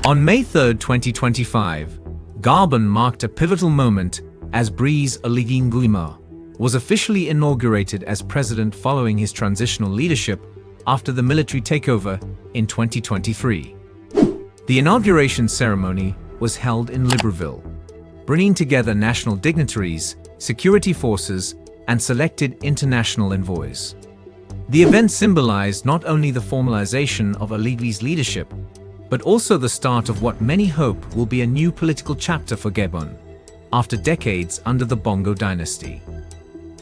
On May 3, 2025, Gabon marked a pivotal moment as Brice Oligui Nguema was officially inaugurated as president following his transitional leadership after the military takeover in 2023. The inauguration ceremony was held in Libreville, bringing together national dignitaries, security forces, and selected international envoys. The event symbolized not only the formalization of Oligui's leadership, but also the start of what many hope will be a new political chapter for Gabon, after decades under the Bongo dynasty.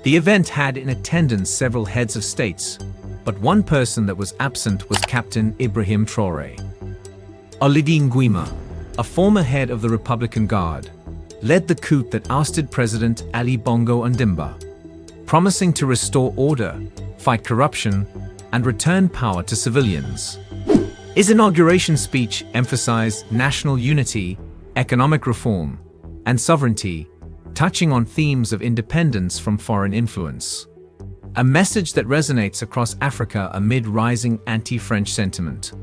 The event had in attendance several heads of states, but one person that was absent was Captain Ibrahim Traore. Oligui Nguema, a former head of the Republican Guard, led the coup that ousted President Ali Bongo Ondimba, promising to restore order, fight corruption, and return power to civilians. His inauguration speech emphasized national unity, economic reform, and sovereignty, touching on themes of independence from foreign influence. A message that resonates across Africa amid rising anti-French sentiment.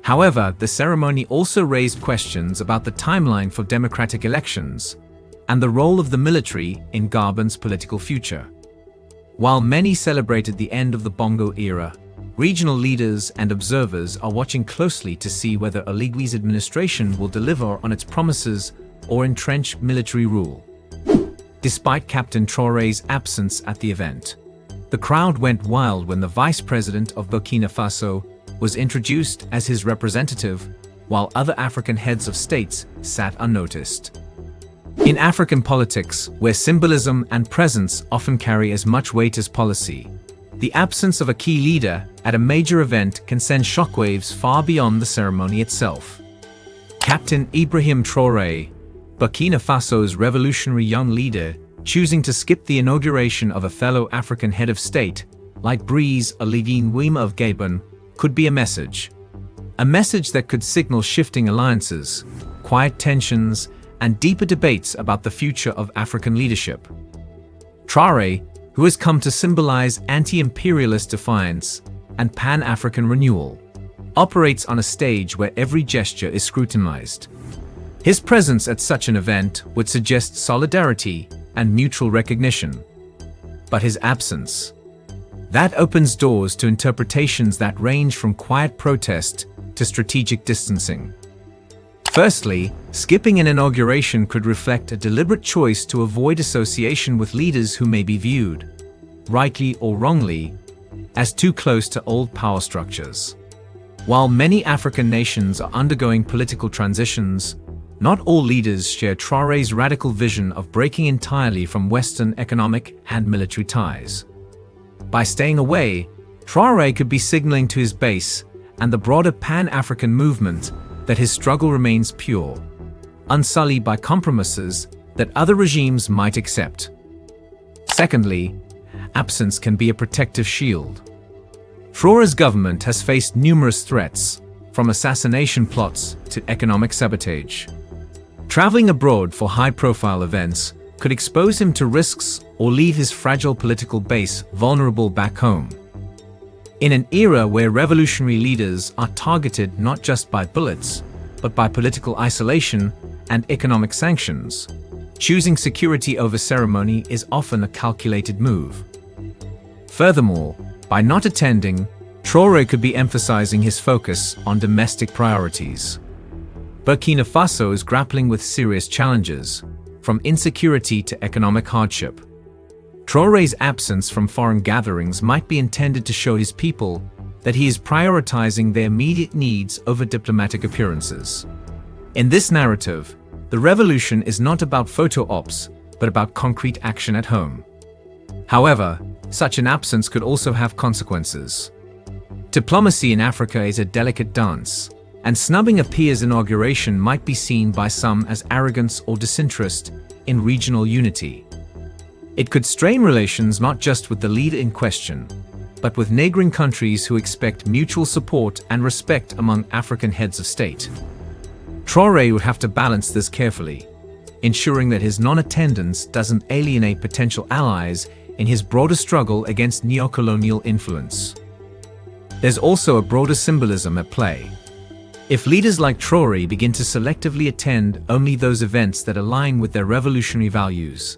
However, the ceremony also raised questions about the timeline for democratic elections and the role of the military in Gabon's political future. While many celebrated the end of the Bongo era, regional leaders and observers are watching closely to see whether Oligui's administration will deliver on its promises or entrench military rule. Despite Captain Traore's absence at the event, the crowd went wild when the vice president of Burkina Faso was introduced as his representative, while other African heads of states sat unnoticed. In African politics, where symbolism and presence often carry as much weight as policy, the absence of a key leader at a major event can send shockwaves far beyond the ceremony itself. Captain Ibrahim Traore, Burkina Faso's revolutionary young leader, choosing to skip the inauguration of a fellow African head of state, like Brice Oligui Nguema of Gabon, could be a message. A message that could signal shifting alliances, quiet tensions, and deeper debates about the future of African leadership. Traore, who has come to symbolize anti-imperialist defiance and Pan-African renewal, operates on a stage where every gesture is scrutinized. His presence at such an event would suggest solidarity and mutual recognition. But his absence, that opens doors to interpretations that range from quiet protest to strategic distancing. Firstly, skipping an inauguration could reflect a deliberate choice to avoid association with leaders who may be viewed, rightly or wrongly, as too close to old power structures. While many African nations are undergoing political transitions, not all leaders share Traore's radical vision of breaking entirely from Western economic and military ties. By staying away, Traore could be signaling to his base and the broader Pan-African movement that his struggle remains pure, unsullied by compromises that other regimes might accept. Secondly, absence can be a protective shield. Traore's government has faced numerous threats, from assassination plots to economic sabotage. Traveling abroad for high-profile events could expose him to risks or leave his fragile political base vulnerable back home. In an era where revolutionary leaders are targeted not just by bullets, but by political isolation and economic sanctions, choosing security over ceremony is often a calculated move. Furthermore, by not attending, Traore could be emphasizing his focus on domestic priorities. Burkina Faso is grappling with serious challenges, from insecurity to economic hardship. Traore's absence from foreign gatherings might be intended to show his people that he is prioritizing their immediate needs over diplomatic appearances. In this narrative, the revolution is not about photo ops, but about concrete action at home. However, such an absence could also have consequences. Diplomacy in Africa is a delicate dance, and snubbing a peer's inauguration might be seen by some as arrogance or disinterest in regional unity. It could strain relations not just with the leader in question, but with neighboring countries who expect mutual support and respect among African heads of state. Traore would have to balance this carefully, ensuring that his non-attendance doesn't alienate potential allies in his broader struggle against neocolonial influence. There's also a broader symbolism at play. If leaders like Traore begin to selectively attend only those events that align with their revolutionary values,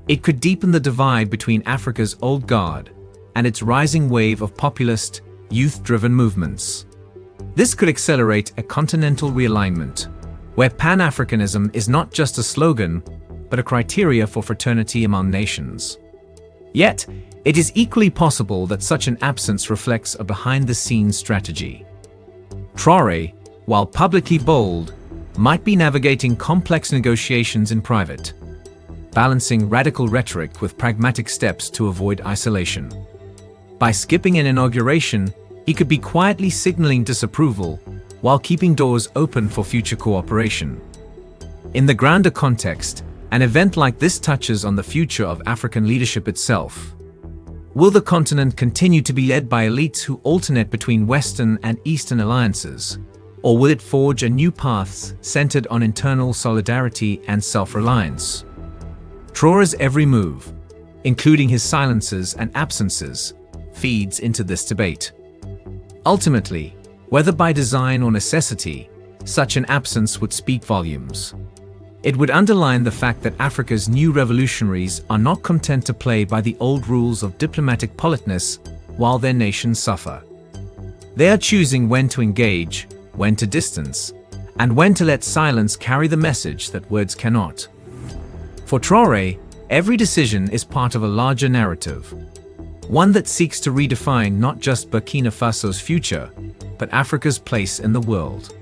it could deepen the divide between Africa's old guard and its rising wave of populist, youth-driven movements. This could accelerate a continental realignment, where Pan-Africanism is not just a slogan, but a criteria for fraternity among nations. Yet, it is equally possible that such an absence reflects a behind-the-scenes strategy. Traore, while publicly bold, might be navigating complex negotiations in private, balancing radical rhetoric with pragmatic steps to avoid isolation. By skipping an inauguration, he could be quietly signaling disapproval while keeping doors open for future cooperation. In the grander context, an event like this touches on the future of African leadership itself. Will the continent continue to be led by elites who alternate between Western and Eastern alliances? Or will it forge a new path centered on internal solidarity and self-reliance? Traore's every move, including his silences and absences, feeds into this debate. Ultimately, whether by design or necessity, such an absence would speak volumes. It would underline the fact that Africa's new revolutionaries are not content to play by the old rules of diplomatic politeness while their nations suffer. They are choosing when to engage, when to distance, and when to let silence carry the message that words cannot. For Traore, every decision is part of a larger narrative, one that seeks to redefine not just Burkina Faso's future, but Africa's place in the world.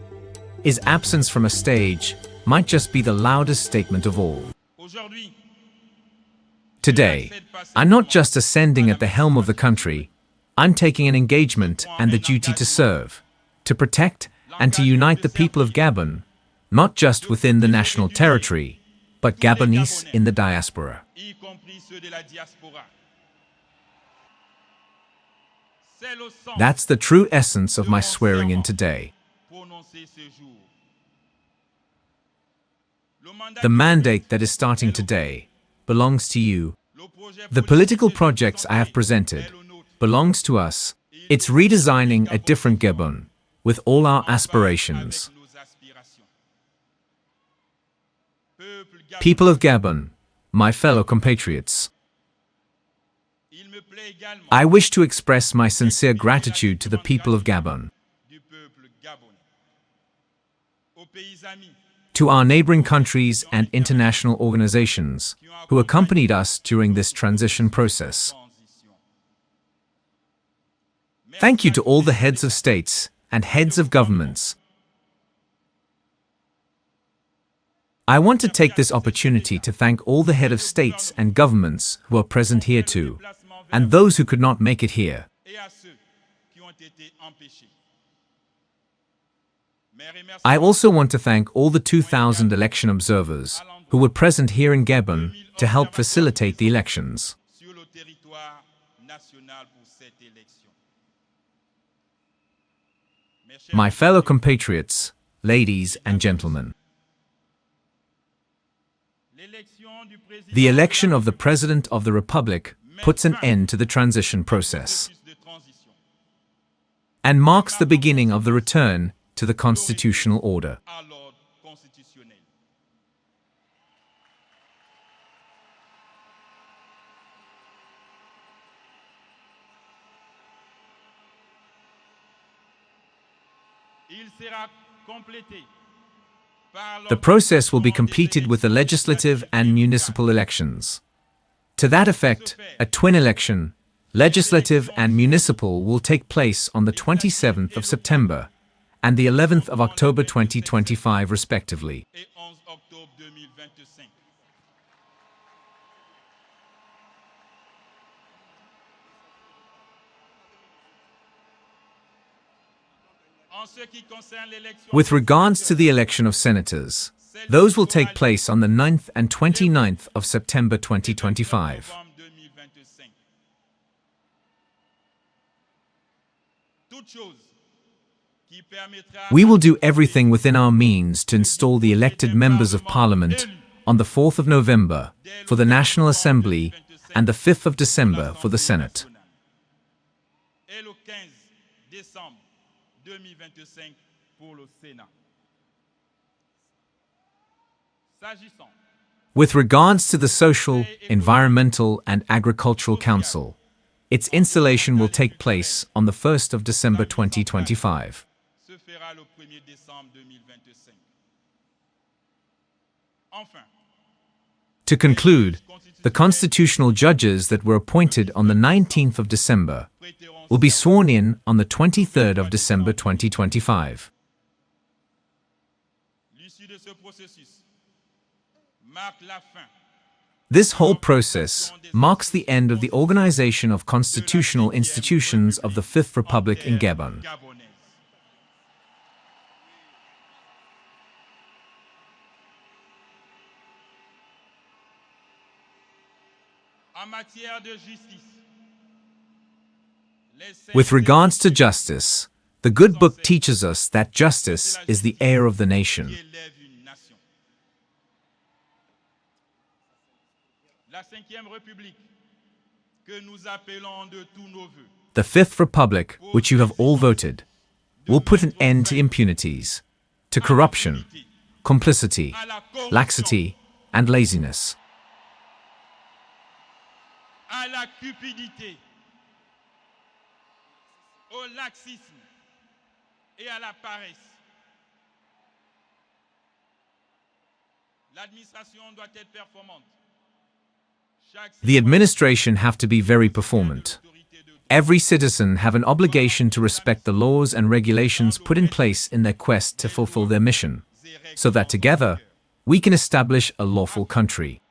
His absence from a stage might just be the loudest statement of all. Today, I'm not just ascending at the helm of the country, I'm taking an engagement and the duty to serve, to protect and to unite the people of Gabon, not just within the national territory, but Gabonese in the diaspora. That's the true essence of my swearing in today. The mandate that is starting today belongs to you. The political projects I have presented belongs to us. It's redesigning a different Gabon with all our aspirations. People of Gabon, my fellow compatriots, I wish to express my sincere gratitude to the people of Gabon, to our neighboring countries and international organizations who accompanied us during this transition process. Thank you to all the heads of states and heads of governments. I want to take this opportunity to thank all the heads of states and governments who are present here too, and those who could not make it here. I also want to thank all the 2,000 election observers who were present here in Gabon to help facilitate the elections. My fellow compatriots, ladies and gentlemen, the election of the President of the Republic puts an end to the transition process and marks the beginning of the return to the constitutional order. The process will be completed with the legislative and municipal elections. To that effect, a twin election, legislative and municipal, will take place on the 27th of September and the 11th of October 2025 respectively. With regards to the election of senators, those will take place on the 9th and 29th of September 2025. We will do everything within our means to install the elected members of Parliament on the 4th of November for the National Assembly and the 5th of December for the Senate. With regards to the Social, Environmental and Agricultural Council, its installation will take place on the 1st of December 2025. To conclude, the constitutional judges that were appointed on the 19th of December will be sworn in on the 23rd of December 2025. This whole process marks the end of the organization of constitutional institutions of the Fifth Republic in Gabon. With regards to justice, the good book teaches us that justice is the heir of the nation. The Fifth Republic, which you have all voted, will put an end to impunities, to corruption, complicity, laxity, and laziness. À la cupidité, au laxisme et à la paresse. L'administration doit être performante. The administration have to be very performant. Every citizen have an obligation to respect the laws and regulations put in place in their quest to fulfill their mission, so that together we can establish a lawful country.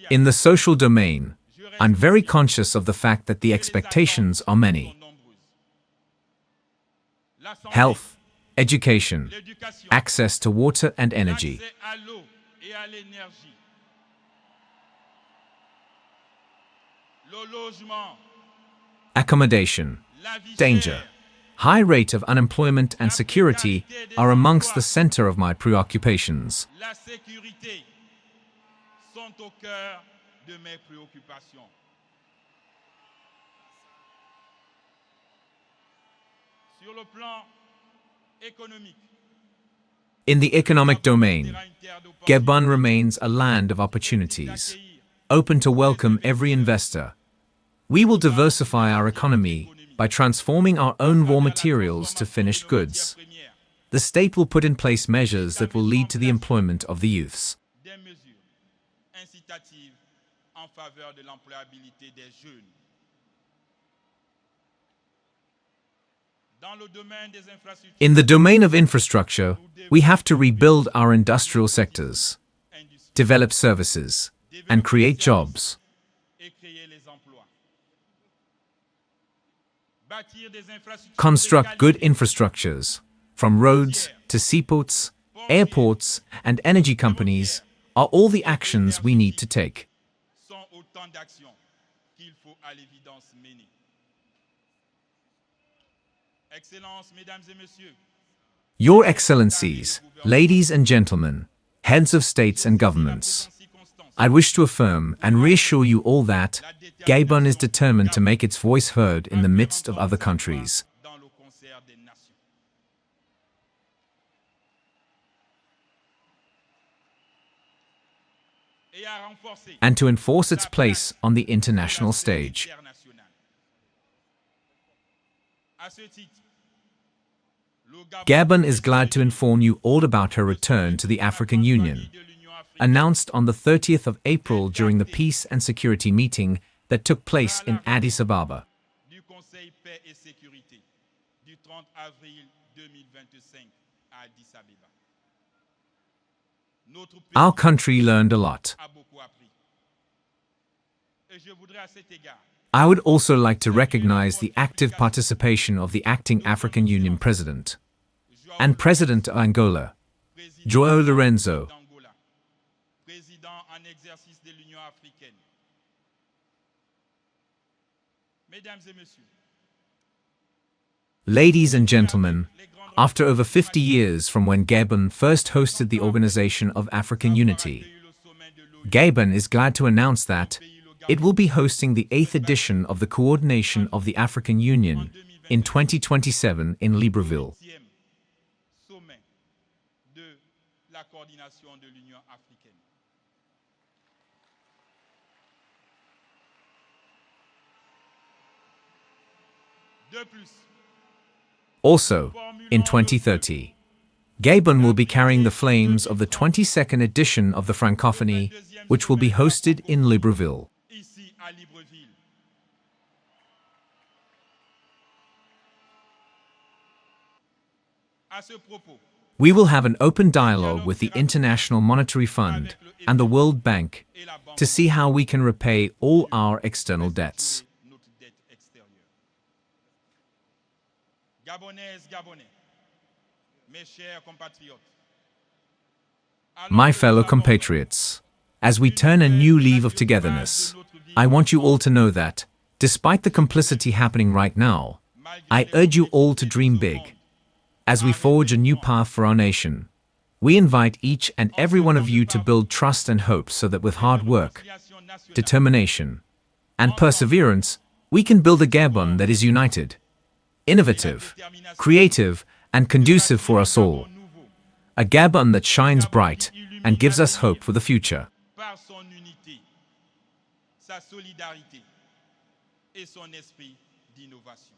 In the social domain, I'm very conscious of the fact that the expectations are many. Health, education, access to water and energy, accommodation, danger, high rate of unemployment and security are amongst the center of my preoccupations. Au cœur de mes préoccupations. Sur le plan économique, in the economic domain, Gabon remains a land of opportunities, open to welcome every investor. We will diversify our economy by transforming our own raw materials to finished goods. The state will put in place measures that will lead to the employment of the youths. En faveur de l'employabilité des jeunes. In the domain of infrastructure, we have to rebuild our industrial sectors, develop services, and create jobs. Construct good infrastructures, from roads to seaports, airports, and energy companies, are all the actions we need to take. Your Excellencies, ladies and gentlemen, heads of states and governments, I wish to affirm and reassure you all that Gabon is determined to make its voice heard in the midst of other countries. And to enforce its place on the international stage. Gabon is glad to inform you all about her return to the African Union, announced on the 30th of April during the Peace and Security meeting that took place in Addis Ababa. Our country learned a lot. I would also like to recognize the active participation of the acting African Union President and President of Angola, João Lourenço. Ladies and gentlemen, after over 50 years from when Gabon first hosted the Organization of African Unity, Gabon is glad to announce that, It will be hosting the 8th edition of the Coordination of the African Union in 2027 in Libreville. Sommet de la coordination de l'Union africaine. De plus, Also, in 2030, Gabon will be carrying the flames of the 22nd edition of the Francophonie, which will be hosted in Libreville. ici à Libreville. À ce propos, We will have an open dialogue with the International Monetary Fund and the World Bank to see how we can repay all our external debts. notre dette extérieure. Gabonaises, Gabonais, mes chers compatriotes, My fellow compatriots, as we turn a new leaf of togetherness, I want you all to know that, despite the complicity happening right now, I urge you all to dream big. As we forge a new path for our nation, we invite each and every one of you to build trust and hope so that with hard work, determination, and perseverance, we can build a Gabon that is united, innovative, creative, and conducive for us all. A Gabon that shines bright and gives us hope for the future. par son unité, sa solidarité et son esprit d'innovation.